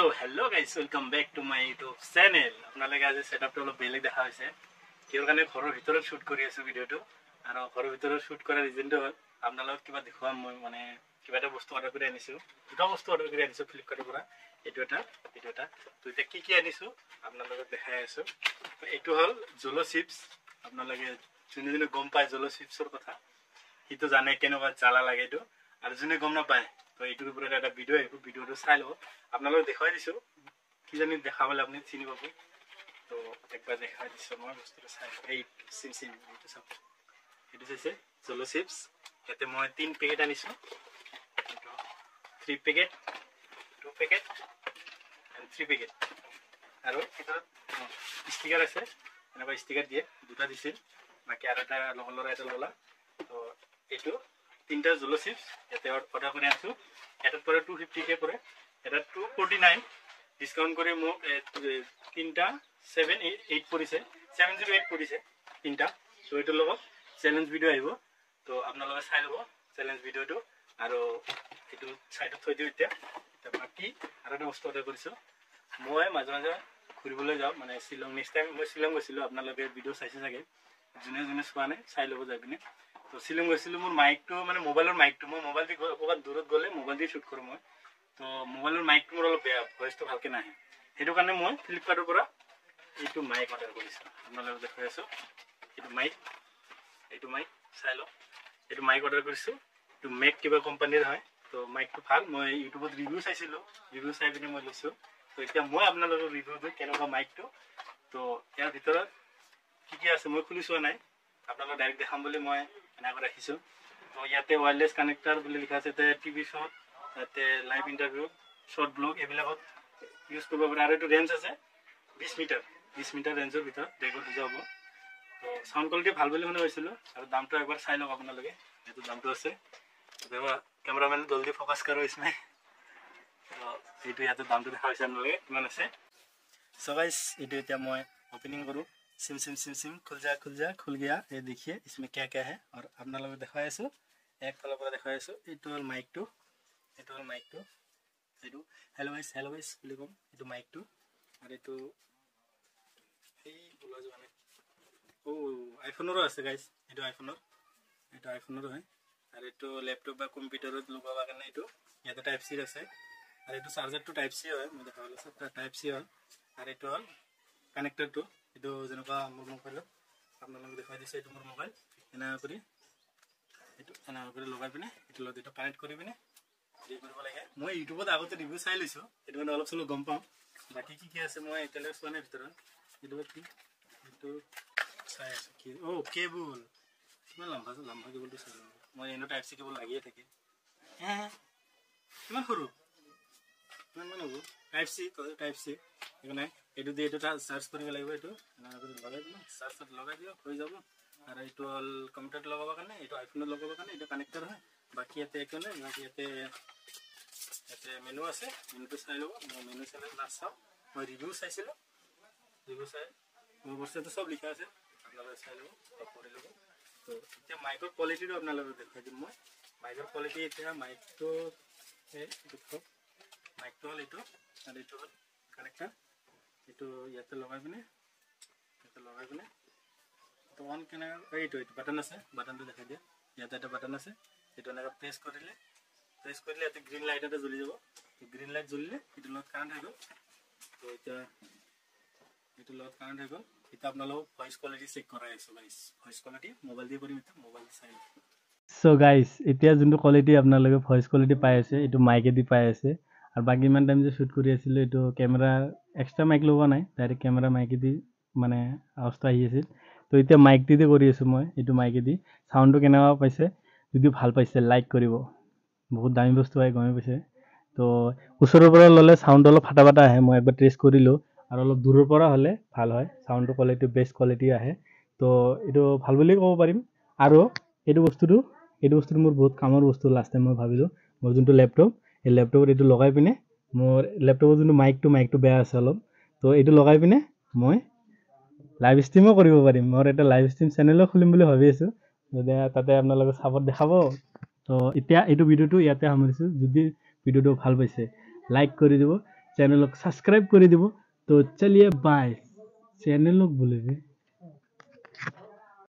So hello guys, welcome back to my YouTube channel. আপোনালোকে আজি সেটআপটো অলপ বেলেগ দেখা হৈছে। কিয়ৰ কাৰণে ঘৰৰ ভিতৰত শুট কৰি আছো ভিডিওটো। আৰু ঘৰৰ ভিতৰত শুট কৰাৰ ৰিজনটো হ'ল আপোনালোকক কিবা দেখুৱাম মই মানে কিবা এটা বস্তু অৰ্ডাৰ কৰি আনিছো। দুটা বস্তু অৰ্ডাৰ কৰি আনিছো ফ্লিপকাৰ্টৰ পৰা। এইটো এটা তো এতিয়া কি আনিছো আপোনালোকক দেখাই আছো। এইটো হ'ল জলো চিপছ। আপোনালোকে যোনে গম পায় জলো চিপছৰ কথা সিটো জানে কেনেকুৱা জ্বালা লাগে এইটো আৰু যোনে গম নাপায় তো এইটোৰ ওপৰত এটা ভিডিও আহিব ভিডিওটো চাই লব আপোনালোকক দেখাই দিছো কি জানি দেখাবলে আপুনি চিনি পাব তো একবাৰ দেখাই দিছো মই বস্তুটো চাই এই সিম এইটো সব এইটো আছে জলো চিপছ এতে মই 3 পেকেট আনিছো 3 পেকেট 2 পেকেট and 3 পেকেট আৰু এটা ষ্টিকাৰ আছে এনেবা ষ্টিকাৰ দিয়ে দুটা দিছিল বাকি আৰু এটা লগলৰ এটা ললা তো এইটো তিনটা জলো চিপছ এতে অৰ্ডাৰ কৰি আছো এটাত পৰে 250 কে পৰে এটা 249 ডিসকাউন্ট কৰি মোক তিনটা 708 পৰিছে 708 পৰিছে তিনটা সো এটো লগত চ্যালেঞ্জ ভিডিও আহিব তো আপোনালোকে চাই লব চ্যালেঞ্জ ভিডিওটো আৰু এটো সাইডত থৈ দিও এতিয়া বাকি আৰু এটা বস্তু অৰ্ডাৰ কৰিছো মই মাজে ঘুৰিবলৈ যাও মানে শিলং নেক্সট টাইম মই শিলং গৈছিলো আপোনালোকে ভিডিও চাইছে চাগে যোনে চোৱা নাই চাই লব যাই পিনে তো শিলং গৈছিলো মোৰ মাইকটো মানে মোবাইলৰ মাইকটো মই মোবাইল দি ক'ৰবাত দূৰত গ'লে মোবাইল দি শুট কৰো মই তো মোবাইলৰ মাইকটো মোৰ অলপ বেয়া ভয়েসটো ভালকে নাহে হেতু কাৰণে মই ফ্লিপকাৰ্টৰ পৰা এইটো মাইক অৰ্ডাৰ কৰিছো আপোনালোকক দেখাই আছো এইটো মাইক চাই লও এইটো মাইক অৰ্ডাৰ কৰিছো এইটো মেক কিবা কোম্পানীৰ হয় তো মাইকটো ভাল মই ইউটিউবত ৰিভিউ চাইছিলো ৰিভিউ চাই পিনে মই লৈছো তো এতিয়া মই আপোনালোকৰ ৰিভিউ দিম কেনেকুৱা মাইকটো তো ইয়াৰ ভিতৰত কি আছে মই খুলি চোৱা নাই আপোনালোকক ডাইৰেক্ট দেখাম বুলি মই এনাকৈ ৰাখিছো তো ইয়াতে ওয়্যাৰলেস কানেক্টৰ বুলি লিখা আছে তে টিভি শট তাতে লাইভ ইন্টাৰভিউ শৰ্ট ব্লগ এবিলাকত ইউজ কৰিব পাৰে আৰু এটো ৰেঞ্জ আছে 20 মিটাৰ ৰেঞ্জৰ ভিতৰত ৰেকৰ্ড হৈ যাব তো সাউন্ড কোৱালিটি ভাল বুলি মনে হৈছিল আৰু দামটো একবাৰ চাই লওক আপোনালোকে এটো দামটো আছে দেবা ক্যামেৰাম্যান জলদি ফোকাস করো इसमें তো এইটো ইয়াতে দামটো দেখা হৈছে আপোনালোকে কিমান আছে সো গাইস এইটো এতিয়া মই ओपनिंग करूं सिम खुल गया ये देखिए इसमें क्या क्या है और अपना लोग दिखाया सो एक फल पर दिखाया सो इटो माइक टू हेलो गाइस वेलकम इटो माइक टू और इटो এই বলা জানে ও আইফোনৰ আছে গাইস ইটো আইফোনৰ হয় আৰু ইটো ল্যাপটপ বা কম্পিউটাৰত লগাবা কাৰণে ইটো ইয়াতে টাইপ সি আছে আৰু ইটো চাৰ্জাৰটো টাইপ সি হয় মই দেখাবলৈ সব টাইপ সি হয় আৰু ইটো হল কানেক্টৰটো ইটো যেনেকা মোৰ মোবাইলত আপোনালোকক দেখাই দিছে ইটো মোৰ মোবাইল এনা কৰি লগাই পিনে ইটো লগত ইটো কানেক্ট কৰি পিনে ৰি কৰিব লাগে মই ইউটিউবত আগতে ৰিভিউ চাই লৈছো ইটো মানে অলপ চলপ গম পাম বাকি কি আছে মই এতিয়ালৈ চোৱা নাই ভিতৰত ইটো চাই আছো কি ও কেবল কিমান লম্বা কেবলটো চাই মই এনো টাইপ সি কেবল লাগিয়ে থাকে কিমান সৰু কিমান হ'ব টাইপ সি এখানে এটো দিয়ে এটো সাৰ্চ কৰিব লাগিব এটো না কৰি লগাই দিম সাৰ্চ লগাই দিও হৈ যাব আৰু এটো অল কম্পিউটাৰ লগাবা কাৰণে এটো আইফোনত লগাবা কাৰণে এটো কানেক্টৰ হয় বাকি এতে একো নাই বাকি এতে মেনু আছে মেনুটো চাই লব মেনু চাই লাষ্ট চাও মই ৰিভিউ চাইছিলো ৰিভিউ চাই মোৰ বস্তুটো সব লিখা আছে আপোনালোকে চাই লব পঢ়ি লব তো এতিয়া মাইকৰ কোৱালিটিটো আপোনালোকক দেখাই দিম মই মাইকৰ কোৱালিটি এতিয়া মাইকটো হল এটো আৰু এটো কানেক্টৰ এটো ইয়াতে লগাই পিনে তো অন কেনে এইটো বাটন আছে বাটনটো দেখাই দিয়া ইয়াতে এটা বাটন আছে এটো এনেকা প্ৰেছ কৰিলে এতে গ্ৰীন লাইট এটা জ্বলি যাব তো গ্ৰীন লাইট জ্বলিলে এটো লগত কানেক্ট হৈ গল তো এটা এটো লগত কানেক্ট হৈ গল এটা আপোনালোক ভয়েস কোৱালিটি চেক কৰাই আছো গাইস ভয়েস কোৱালিটি মোবাইল দি কৰিম এটা মোবাইল চাই সো গাইস এতিয়া যোনটো কোৱালিটি আপোনালোকে ভয়েস কোৱালিটি পাই আছে এটো মাইকে দি পাই আছে আৰু বাকি মান টাইম যে শুট কৰি আছিল এটো ক্যামেৰা এক্সট্ৰা মাইক লগোৱা নাই ডাইৰেক্ট ক্যামেৰা মাইকে দি মানে আওয়াজটো আহি আছিল তো এতিয়া মাইক দি কৰি আছো মই এটো মাইকে দি সাউন্ডটো কেনেকুৱা পাইছে যদি ভাল পাইছে লাইক কৰিব বহুত দামী বস্তু হয় গমে পাইছে তো ওচৰৰ পৰা ললে সাউন্ড অলপ ফাটা আহে মই একবাৰ টেষ্ট কৰিলো আৰু অলপ দূৰৰ পৰা হলে ভাল হয় সাউন্ডৰ কোৱালিটি বেষ্ট কোৱালিটি আহে তো এটো ভাল বুলি ক'ব পাৰিম আৰু এটো বস্তুটো মোৰ বহুত কামৰ বস্তু লাষ্ট টাইম মই ভাবিলো মোৰ যোনটো ল্যাপটপ এই ল্যাপটপত এটো লগাই পিনে মোৰ ল্যাপটপৰ যোনটো মাইকটো বেয়া আছে অলপ তো এটো লগাই পিনে মই লাইভ ষ্ট্ৰীমো কৰিব পাৰিম মোৰ এটা লাইভ ষ্ট্ৰীম চেনেলও খুলিম বুলি ভাবি আছো যদি তাতে আপোনালোকে সাপোৰ্ট দেখাব তো এতিয়া এইটো ভিডিওটো ইয়াতে সামৰিছো যদি ভিডিওটো ভাল পাইছে লাইক কৰি দিব चैनल को सब्सक्राइब कर দিব। तो चलिए बाय। चैनल बोले